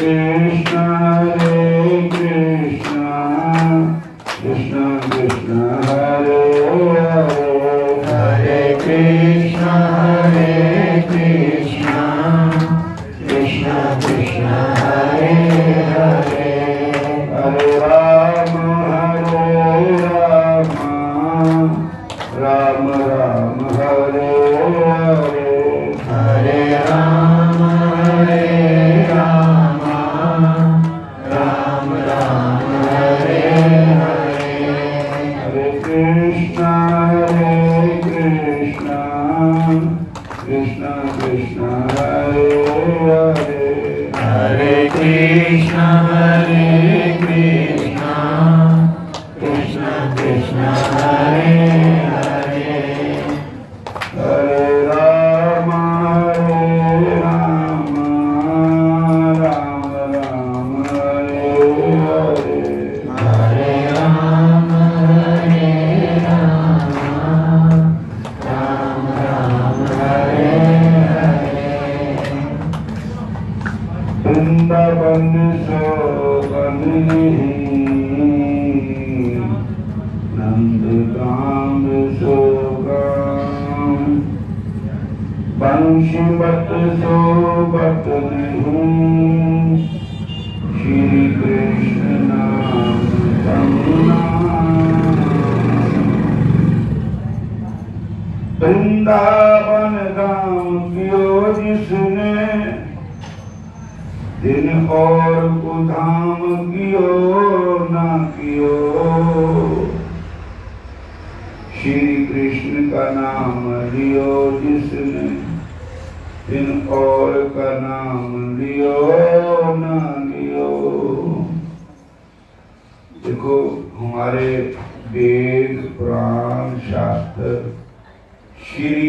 कृष्ण हरे कृष्ण कृष्ण कृष्ण हरे हरे हरे कृष्ण कृष्ण कृष्ण हरे हरे हरे राम राम राम हरे हरे हरे राम राम राम हरे हरे हरे कृष्ण कृष्ण कृष्ण हरे हरे हरे कृष्ण कृष्ण कृष्ण हरे हरे हरे राम राम राम हरे हरे हरे राम राम हरे हरे वृंदावन शोभन नंदगाम शोगाम वंशीवत शोभत नहीं श्री कृष्ण नाम वृंदावन धाम कियो जिसने दिन और कुधाम कियो ना कियो श्री कृष्ण का नाम लियो जिसने दिन और का नाम लियो ना लियो। देखो हमारे वेद पुराण शास्त्र श्री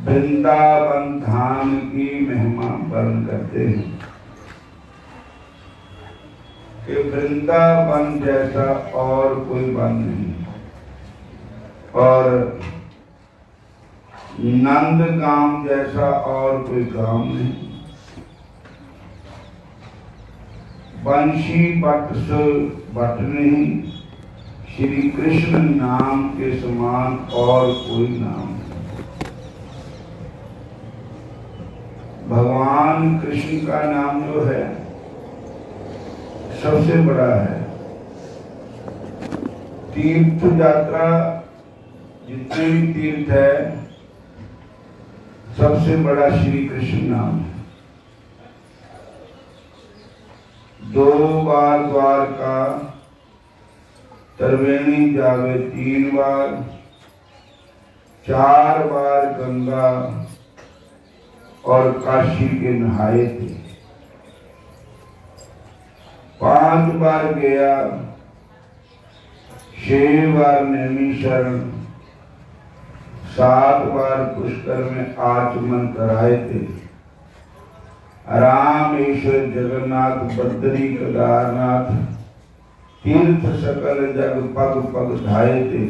वृंदावन धाम की महिमा वर्णन करते हैं कि वृंदावन जैसा और कोई वन नहीं और नंदगाम जैसा और कोई गांव नहीं। बंशी बट से बट नहीं श्री कृष्ण नाम के समान और कोई नाम नहीं। भगवान कृष्ण का नाम जो है सबसे बड़ा है। तीर्थ यात्रा जितने भी तीर्थ है सबसे बड़ा श्री कृष्ण नाम है। 2 बार द्वारका, त्रिवेणी जावे 3 बार, 4 बार गंगा और काशी के नहाए थे। 5 बार गया, 6 बार नैमिषारण्य, 7 बार पुष्कर में आचमन कराए थे। रामेश्वर जगन्नाथ बद्री केदारनाथ तीर्थ सकल जग पग पग धाये थे।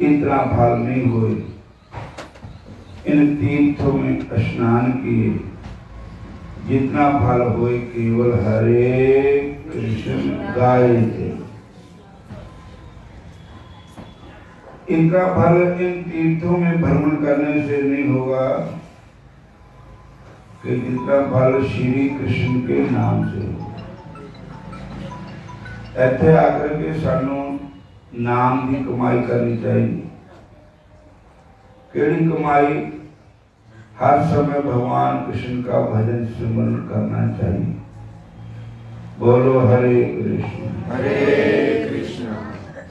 इतना फल नहीं हुए। इन तीर्थों में स्नान किए जितना फल हुए केवल हरे कृष्ण गाए थे। इनका फल इन तीर्थों में भ्रमण करने से नहीं होगा कि जितना फल श्री कृष्ण के नाम से। ऐसे आकर के सानू नाम की कमाई करनी चाहिए। केड़ी कमाई? हर समय भगवान कृष्ण का भजन सिमरन करना चाहिए। बोलो हरे कृष्ण हरे कृष्ण,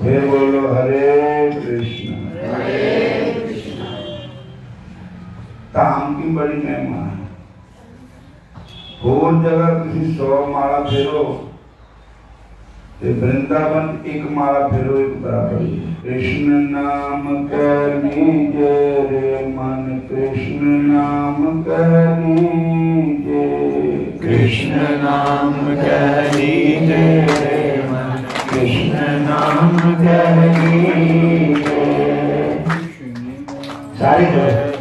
फिर बोलो हरे कृष्ण हरे कृष्ण। धाम की बड़ी महिमा है। और जगह किसी 100 माला फेरो ते वृंदावन 1 माला फेरो 1 बराबर है। कृष्ण नाम कह लीजे रे मन, कृष्ण नाम कह लीजे, कृष्ण नाम कह लीजे रे मन, कृष्ण नाम कह लीजे। सारी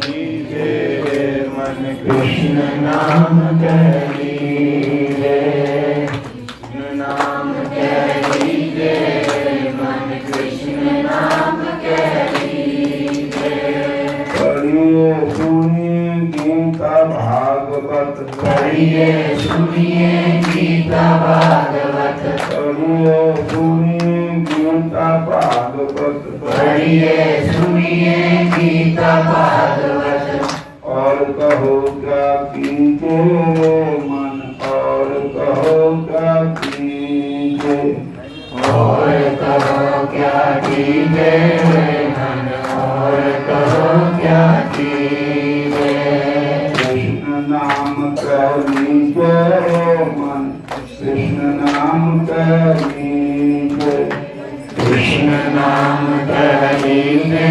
लीजे रे मन, कृष्ण नाम नाम कलीजे, कृष्ण नाम कलीजे, मन कृष्ण नाम कलीजे। पढ़िए सुनिए गीता भागवत, पढ़िए सुनिए गीता भागवत, पढ़िए सुनिए गीता भागवत, पढ़िए सुनिए गीता भागवत। और कहो क्या कीजे मन, और कहो क्या कीजे, और कहो क्या कीजे मन, और कहो क्या कीजे। कृष्ण नाम कह लीजे मन, कृष्ण नाम कह लीजे, कृष्ण नाम कह लीजे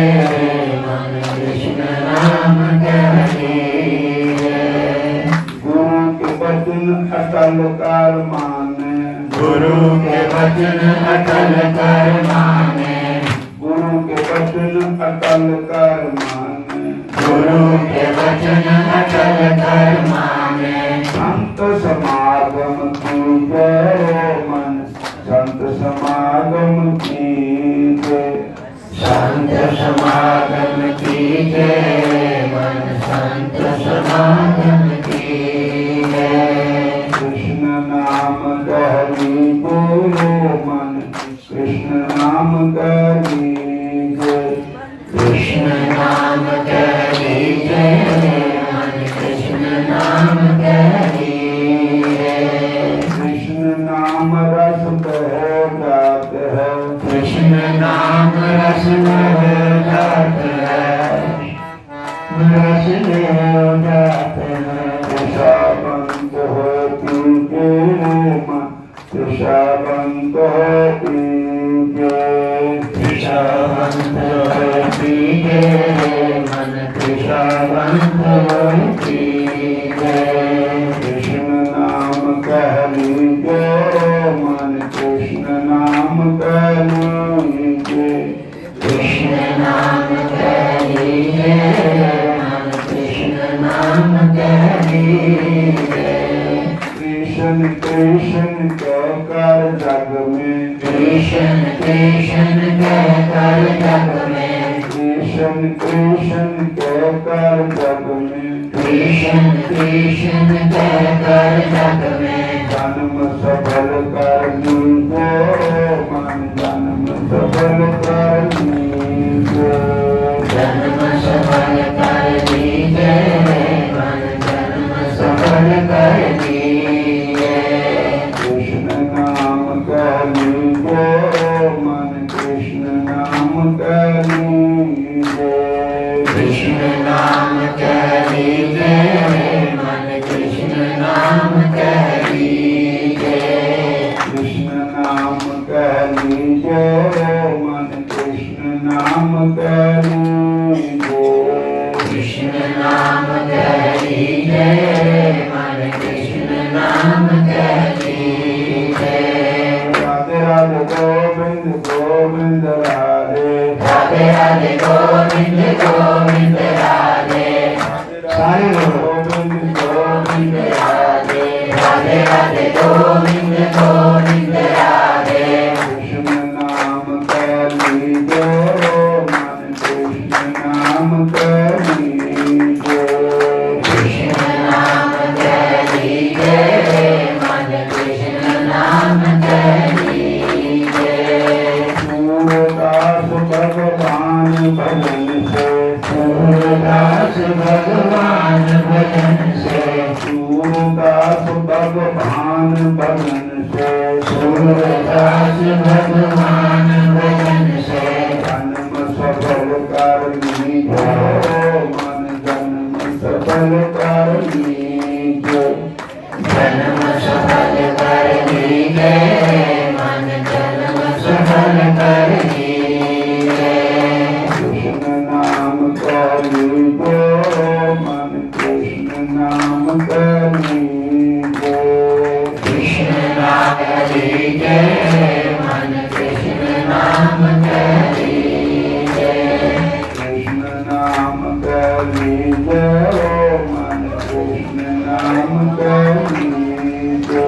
मन, कृष्ण नाम कह लीजे। गुरु के वचन अटल कर माने, गुरु के वचन अटल कर माने, गुरु के वचन अटल कर माने, गुरु के वचन अटल कर माने। संत समागम कीजे मन, संत समागम कीजे, संत समागम कीजे मन, संत समागम कीजे। कृष्ण नाम कह लीजे मन, कृष्ण नाम कह लीजे, कृष्ण नाम कह लीजे मन, कृष्ण नाम कह लीजे। कृष्ण नाम रस कहो जात है, कृष्ण नाम रस में जात है, रस में जात है। कृषावंत हो पीजे मन, कृषावंत हो पीजे, कृषावंत पीजे मन, कृषावंत पीजे। कृष्ण नाम कह लीजे मन, कृष्ण नाम कह लीजे, कृष्ण नाम कह लीजे मन, कृष्ण नाम कह लीजे। कृष्ण कृष्ण कहकर जग में, कृष्ण कृष्ण कहकर जग में, कृष्ण कृष्ण कहकर जग में, कृष्ण कृष्ण कहकर जग में। जन्म सफल कर लीजे मन, जन्म सफल कर लीजे, जन्म सफल कर लीजे मन, जन्म सफल कर लीजे। कृष्ण नाम कह लीजे मन, कृष्ण नाम कह लीजे, कृष्ण नाम कह लीजे मन, कृष्ण नाम कह लीजे। कृष्ण नाम कह लीजे मन, कृष्ण नाम कह लीजे, कृष्ण नाम कह लीजे मन, कृष्ण नाम कह लीजे। राधे राधे गोविंद गोविंद राधे, राधे राधे गोविंद गोविंद राधे, सारे गोविंद गोविंद राधे राधे राधे गोविंद गोविंद राधे। कृष्ण नाम कह लीजे मन, कृष्ण नाम कह लीजे, कृष्ण नाम कह लीजे मन, कृष्ण नाम कह लीजे। सूरदास भगवान भजन से, सूरदास भगवान भजन से, सूरदास भगवान भजन से, सूरदास भगवान भजन से। जन्म सफल कर लीजे मन, जन्म सफल कर लीजे, जन्म सफल कर लीजे मन, जन्म सफल कर लीजे। कृष्ण नाम कह लीजे मन, कृष्ण नाम कह लीजे, कृष्ण नाम लीजे मन, कृष्ण नाम कह लीजे। कृष्ण नाम कह लीजे मन, लीजिए।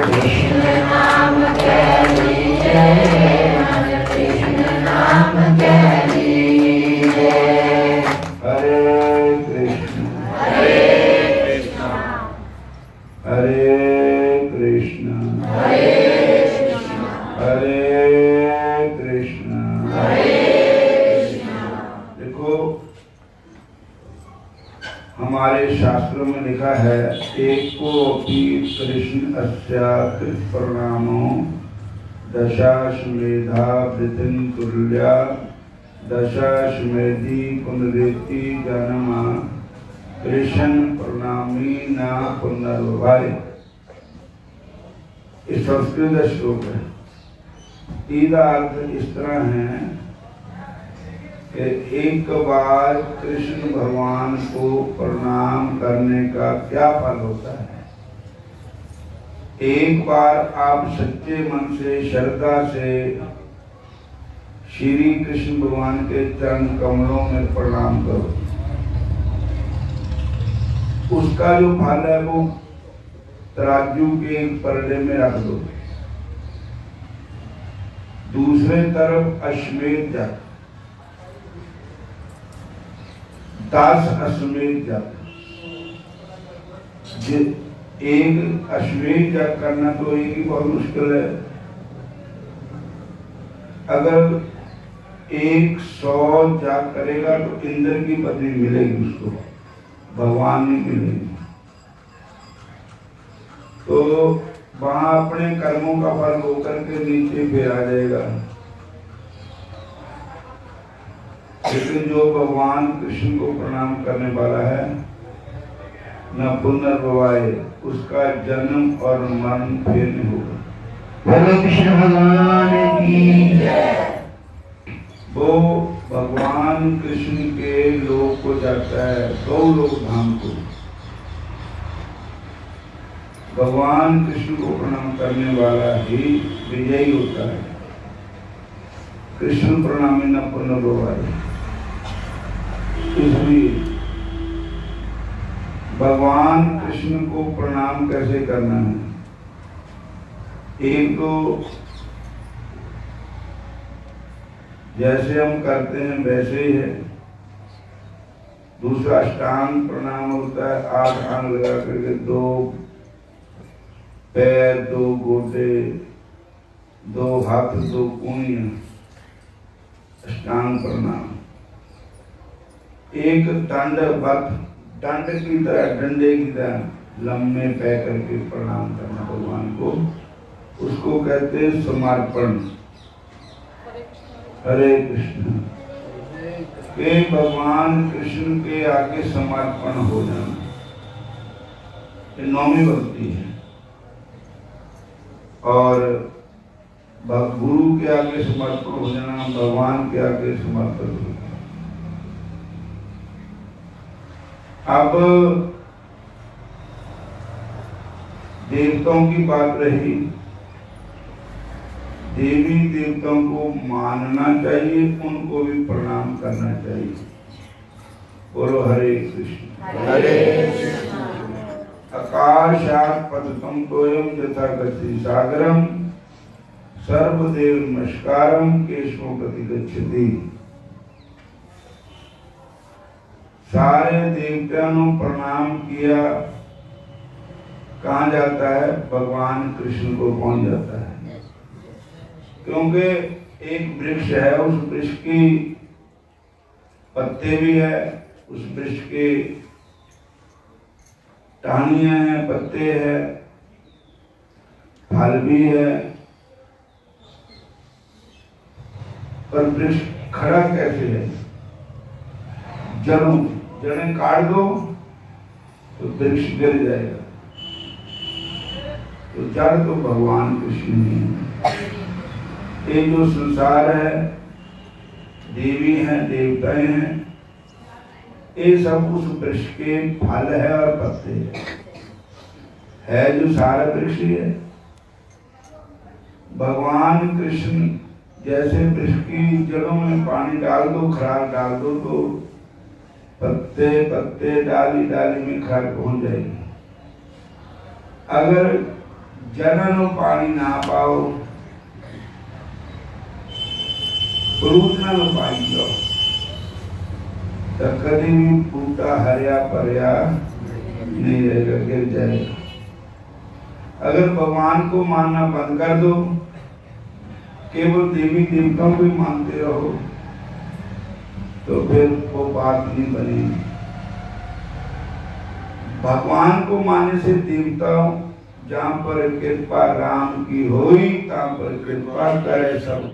कृष्ण नाम के लीजिए, मन कृष्ण नाम के लीजिए। हरे कृष्ण हरे कृष्ण हरे कृष्ण हरे कृष्ण हरे कृष्ण। हरे कृष्ण। देखो हमारे शास्त्रों में लिखा है, एको अपि कृष्ण अस्या कृतप्रणामो दशाश्वमेधा वृतिं तुल्या दशाश्वमेधि पुनरेति जनमा कृष्ण प्रणामी न पुनर्भवाय। ये संस्कृत श्लोक है। इसका अर्थ इस तरह है कि एक बार कृष्ण भगवान को प्रणाम करने का क्या फल होता है। एक बार आप सच्चे मन से श्रद्धा से श्री कृष्ण भगवान के चरण कमलों में प्रणाम करो, उसका जो फल है वो तराजू के एक परडे में रख दो। दूसरे तरफ अश्वमेध जप, 10 अश्वमेध जप। एक अश्वमेध जप करना तो एक ही बहुत मुश्किल है। अगर 100 जप करेगा तो इंद्र की पदवी मिलेगी उसको, भगवान नहीं मिलेगी। तो वहां अपने कर्मों का फल होकर के नीचे फिर आ जाएगा। लेकिन जो भगवान कृष्ण को प्रणाम करने वाला है न पुनर्भवाय, उसका जन्म और मरण फिर नहीं होगा। बोलो कृष्ण भगवान की जय। वो भगवान कृष्ण के लोक को जाता है, गौलोक धाम को। भगवान कृष्ण को प्रणाम करने वाला ही विजयी होता है। कृष्ण प्रणामी न पुनर्भवाय। इसलिए भगवान कृष्ण को प्रणाम कैसे करना है। एक तो जैसे हम करते हैं वैसे ही है। दूसरा अष्टांग प्रणाम होता है, 8 अंग लगा करके, 2 पैर, 2 गोटे, 2 हाथ, 2 कूनियां, अष्टांग प्रणाम। एक दंडवत, दंड की तरह, डंडे की तरह लम्बे पैर करके प्रणाम करना भगवान को, उसको कहते हैं समर्पण। हरे कृष्ण के भगवान कृष्ण के आगे समर्पण हो जाना, ये 9वीं भक्ति है। और गुरु के आगे समर्पण हो जाना, भगवान के आगे समर्पण हो जाना। अब देवताओं की बात रही। देवी देवताओं को मानना चाहिए, उनको भी प्रणाम करना चाहिए। बोलो हरे कृष्ण हरे कृष्ण। आकाशात् पतितं तोयं यथा गच्छति सागरं सर्वदेव नमस्कारं केशवं प्रति गच्छति। सारे देवताओं ने प्रणाम किया, कहाँ जाता है? भगवान कृष्ण को पहुंच जाता है। क्योंकि एक वृक्ष है, उस वृक्ष की पत्ते भी है, उस वृक्ष के टहनियां हैं, पत्ते हैं, फल भी है, पर वृक्ष खड़ा कैसे है? जड़ें काट दो तो वृक्ष गिर जाएगा। तो जड़ तो भगवान कृष्ण ही है। ये जो संसार है, देवी हैं, देवताएं हैं, ये सब उस वृक्ष के फल है और पत्ते है जो सारा वृक्ष ही है। भगवान कृष्ण जैसे वृक्ष की जड़ों में पानी डाल दो, खाद डाल दो, तो पत्ते पत्ते, डाली डाली में खाद पहुंच जाएगी। अगर जनन पानी ना पाओ फ्रूट ना पाई जाओ तो कभी भी फूटा हरिया परिया नहीं रहेगा, गिर जाएगा। अगर भगवान को मानना बंद कर दो, केवल देवी देवताओं को मानते रहो, तो फिर वो बात नहीं बनेगी। भगवान को मानने से देवताओं जहाँ पर कृपा राम की होई तहाँ पर कृपा करे सब।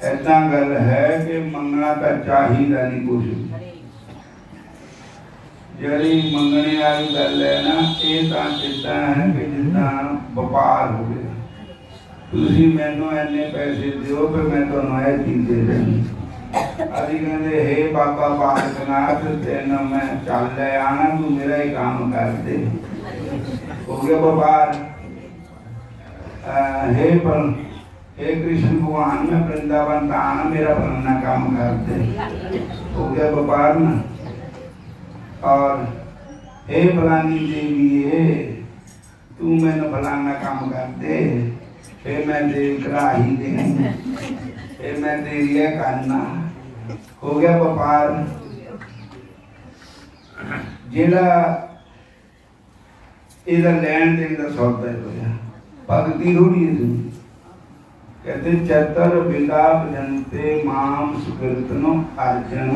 ऐसा गल है कि मंगना का चाहिदा नहीं कुछ जड़ी मंगने वाली गल है ना ये इदा है कि जिदा व्यापार हो गया तुसी मैनू इन्ने पैसे दिओ फिर मैं तुहानू ये चीज दे देनी अभी कहते हे बाबा बालकनाथ तेन मैं चल ले आना तू मेरा ही काम कर दे हो गया व्यापार हे कृष्ण भगवान में वृंदावन का आना मेरा फलाना काम कर दे हो गया व्यापार ना और हे फलानी देवी तू मैंने फलाना काम कर दे, फिर मैं तेरी करा ही दे, फिर मैं तेरी है करना। हो गया व्यापार। जिहड़ा इहदा लैन देन दा सौदा होया, भगती थोड़ी है। कहते चतर विदा भजनते माम सुकृतनो अर्जन।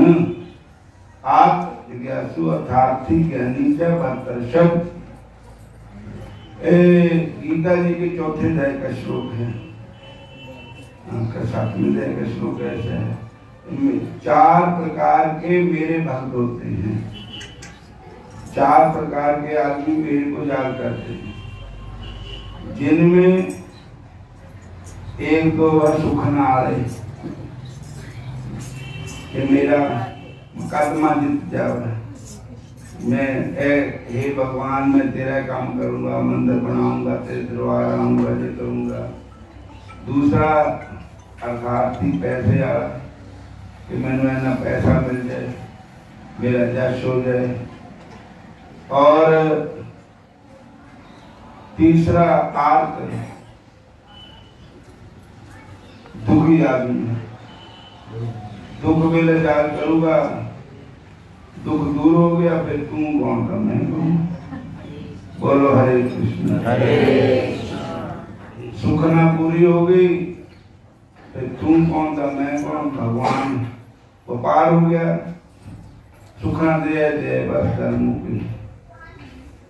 आप जिज्ञासु अर्थार्थी ज्ञानी च भरतर्षभ। गीता जी के चौथे अध्याय का श्लोक है, सातवें अध्याय का श्लोक ऐसा है, इनमें 4 प्रकार के मेरे भक्त होते हैं। 4 प्रकार के आदमी मेरे को याद करते हैं, जिनमें एक दो सुखना आ रहे कि मेरा मुकदमा जीत जाओ, मैं हे भगवान मैं तेरा काम करूंगा, मंदिर बनाऊंगा, तेरे दरबार आऊंगा, ये करूंगा। दूसरा अर्थार्थी पैसे आ कि मैंने ना पैसा मिल जाए, मेरा जश हो जाए। और तीसरा आर्त दुखी आदमी, दुख में लाचार करूंगा, दुख दूर हो गया, फिर तू कौन था मैं कौन। बोलो हरे कृष्ण। सुखना पूरी हो गई, फिर तुम कौन था मैं कौन, भगवान। व्यापार हो गया, सुखना दे दे बस धर्म की।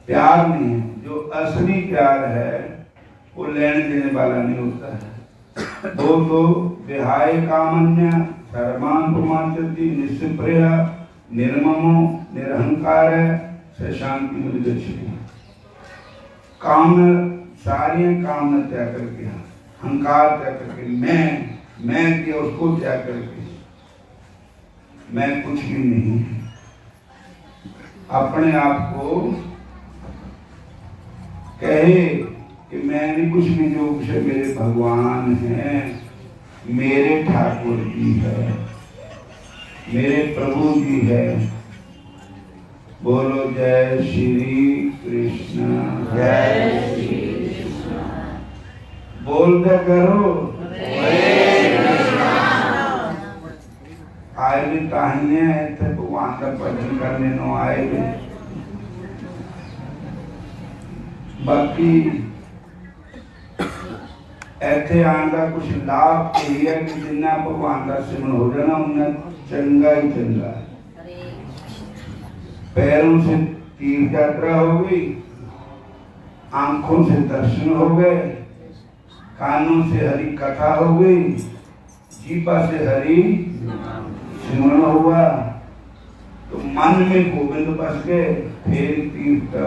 प्यार नहीं है, जो असली प्यार है वो लेने देने वाला नहीं होता है। वो तो विहाय कामन्य सर्वान पुमांचति निस्पृहा निर्ममो निरहंकार से शांति मिल गई। काम सारी काम त्याग करके, अहंकार त्याग करके, मैं किया उसको त्याग करके, मैं कुछ भी नहीं, अपने आप को कहे कि मैं नहीं कुछ भी, जो कुछ मेरे भगवान हैं, मेरे ठाकुर जी है, मेरे प्रभु जी है। बोलो जय श्री कृष्ण, जय श्री कृष्ण। बोलते करो आए भी ताहिए थे भगवान का भजन करने नो आए भी। बाकी ऐसे आने का कुछ लाभ यही है कि जिन्ना भगवान का सिमरन हो जाना उन्हें चंगा ही चंगा। पैरों से तीर्थ यात्रा हो गई, आंखों से दर्शन हो गए, कानों से हरि कथा हो गई, जीवा से हरि सिमरन हुआ, तो मन में गोविंद बस गए, फिर तीर्थ का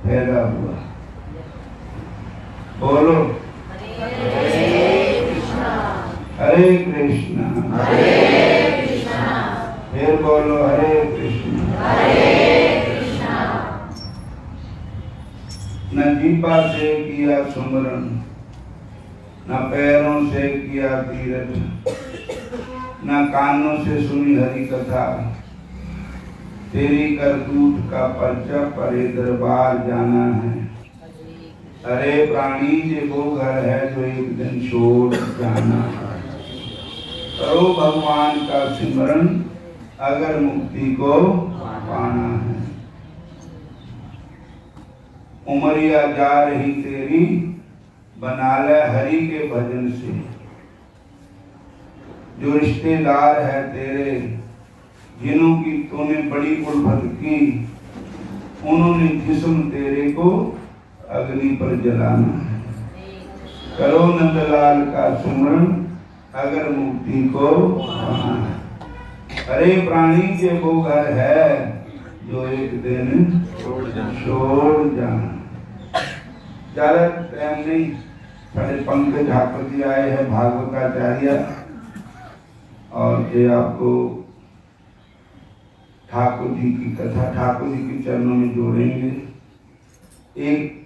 फायदा हुआ। बोलो हरे कृष्णा, फिर बोलो हरे कृष्णा। न जीवा से किया सुमरन, न पैरों से किया तीरथ, न कानों से सुनी हरि कथा, तेरी करतूत का पर्चा परे दरबार जाना है। अरे प्राणी ये वो घर है जो एक दिन छोड़ जाना है। करो भगवान का सिमरन अगर मुक्ति को पाना है। उमरिया जा रही तेरी, बना ले हरि के भजन से। जो रिश्तेदार है तेरे, जिन्हों की तूने बड़ी उल्फत की, उन्होंने जिस्म तेरे को अग्नि पर जलाना है। करो नंदलाल का सुमरन अगर मुक्ति को पाना है। अरे प्राणी के वो घर है जो एक दिन छोड़ जाना। ज्यादा टाइम नहीं, साढ़े पंकज ठाकुर जी आए हैं भागवताचार्य, और ये आपको ठाकुर जी की कथा ठाकुर जी के चरणों में जोड़ेंगे। एक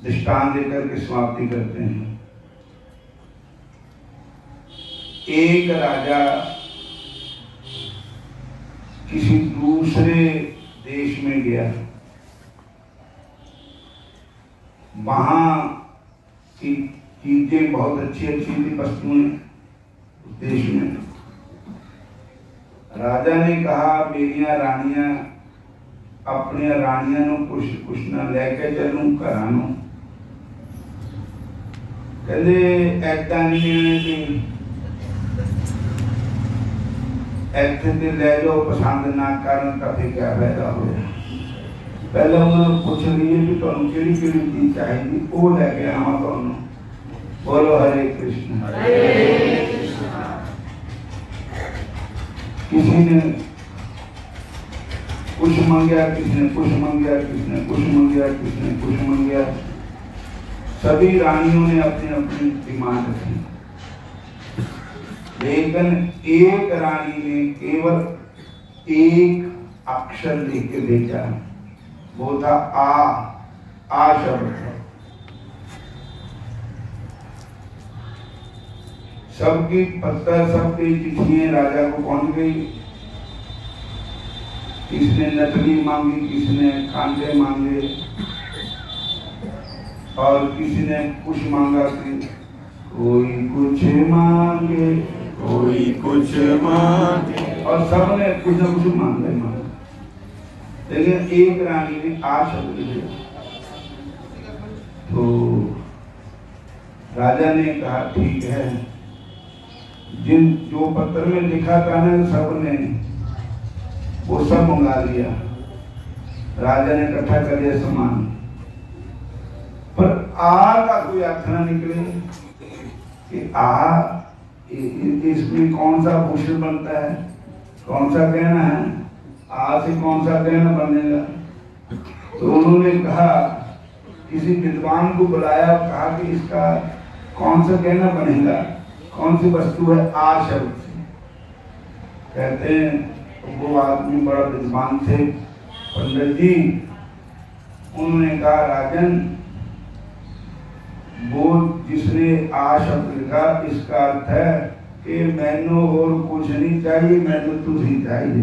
दृष्टांत देकर के समाप्ति करते हैं। एक राजा किसी दूसरे देश में गया, वहाँ की चीजें बहुत अच्छी अच्छी थी, वस्तुएं देश में। राजा ने कहा मेरिया रानियां अपने रानियां नु कुछ ना लेके चलूं घरानों। कहते ऐसा नहीं है कि ऐसे ते ले जाओ, पसंद ना करन तो फिर क्या फायदा हो। पहले उन्होंने पूछ लिए कि तुम केड़ी केड़ी चीज चाहिए, वो लेके आवा तुहानू। बोलो हरे कृष्ण। किसी ने कुछ मांगया, किसी ने कुछ मांगया, किसी ने कुछ मांगया, किसी ने कुछ मांगया। सभी रानियों ने अपनी अपनी डिमांड रखी, लेकिन एक रानी ने केवल एक अक्षर लेके भेजा, वो था आ शब्द। सबकी पत्थर, सबकी चिट्ठियां राजा को पहुंच गई। किसने नकली मांगी, किसने कांटे मांगे और किसी ने कुछ मांगा कि कोई कुछ मांगे, कोई कुछ मांगे, और सबने कुछ न कुछ मांगे। लेकिन एक रानी ने आ शब्द लिया। तो राजा ने कहा ठीक है, जिन जो पत्र में लिखा था ना सबने वो सब मंगा लिया। राजा ने इकट्ठा कर दिया सामान, पर आ का कोई अर्थ ना निकले कि आ इसमें कौन सा भूषण बनता है, कौन सा गहना है, आ से कौन सा गहना बनेगा। तो उन्होंने कहा, किसी विद्वान को बुलाया, कहा कि इसका कौन सा गहना बनेगा, कौन सी वस्तु है आ शब्द से। कहते हैं वो आदमी बड़ा विद्वान थे, पंडित जी। उन्होंने कहा राजन, वो जिसने आ शब्द लिखा इसका अर्थ है कि मैनू और कुछ नहीं चाहिए, मैनू तुझ ही चाहिए,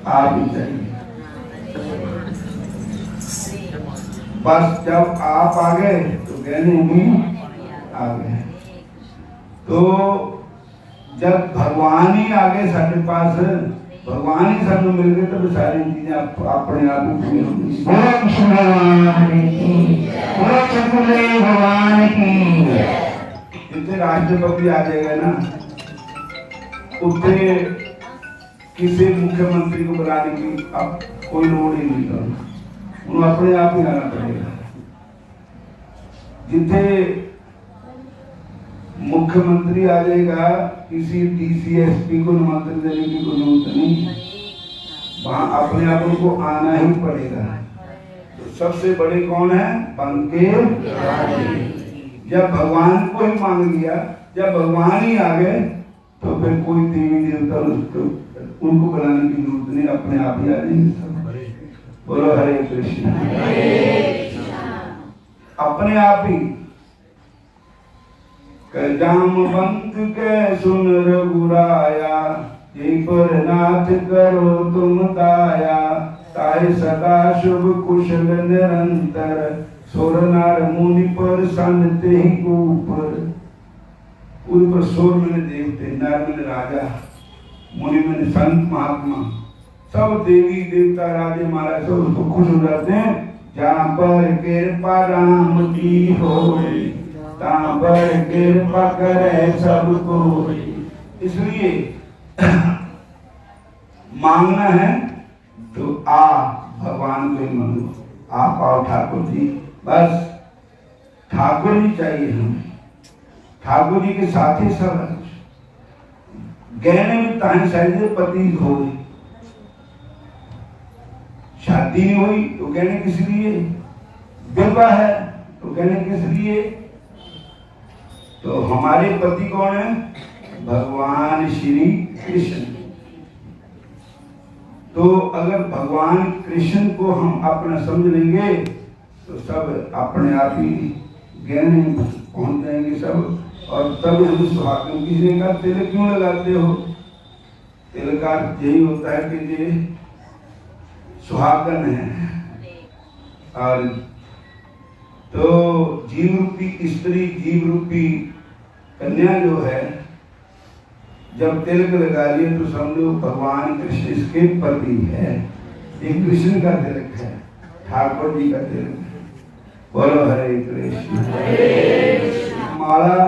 आप ही चाहिए। बस जब आप आ गए तो गहने भी आ गए। तो जब भगवान ही आ गए साढ़े पास, भगवान ही सब मिल गए, तो सारी चीजें अपने आप ही पूरी होंगी। भगवान की जितने राष्ट्रपति आ जाएगा ना, उतने किसी मुख्यमंत्री को बुलाने की अब कोई लोड़ ही नहीं करना, उन्हें अपने आप ही आना पड़ेगा। जितने मुख्यमंत्री आ जाएगा, किसी डीसीएसपी को निमंत्रण देने की कोई जरूरत नहीं, वहां अपने आप उनको आना ही पड़ेगा। तो सबसे बड़े कौन है? बंके। जब भगवान को ही मांग लिया, जब भगवान ही आ गए, तो फिर कोई देवी देवता उनको बुलाने की जरूरत नहीं, अपने आप ही आ जाएंगे सब। बोलो हरे कृष्ण। अपने आप ही जामवंत के सुन रघुराया, ये पर नाथ करो तुम दाया, ताहि सदा शुभ कुशल निरंतर, सुर नर मुनि पर संते ही ऊपर। उन पर सुर में देवते, नर में राजा, मुनि में संत महात्मा, सब देवी देवता राजे महाराज सब उसको खुश हो जाते हैं। जहाँ पर कृपा राम की होए, तहाँ पर कृपा करे सबको। इसलिए मांगना है तो भगवान को ही मांगो। आप आओ ठाकुर जी, बस ठाकुर जी चाहिए हमें, ठाकुर जी के साथ ही सब है। गहने में ताही चाहिए, पति हो, शादी नहीं हुई तो गहने किस लिए, विवाह है तो गहने किस लिए। तो हमारे पति कौन है? भगवान श्री कृष्ण। तो अगर भगवान कृष्ण को हम अपना समझ लेंगे तो सब अपने आप ही गहने पहुंच जाएंगे सब। और तब हम सुहाग, किसी ने कहा तिलक क्यों लगाते हो? तिलक का यही होता है कि ये सुहागन है, और तो जीव रूपी स्त्री, जीव रूपी कन्या जो है, जब तिलक लगा लिए तो समझो भगवान कृष्ण इसके पति है। ये कृष्ण का तिलक है, ठाकुर जी का तिलक है। बोलो हरे कृष्ण। माला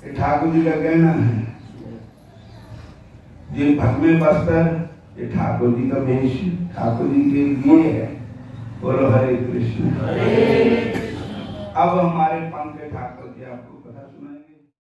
ये ठाकुर जी का गहना है। ये भगवे वस्त्र ये ठाकुर जी का वेश ठाकुर जी के लिए है। बोलो हरे कृष्ण। अब हमारे पंकज ठाकुर जी आपको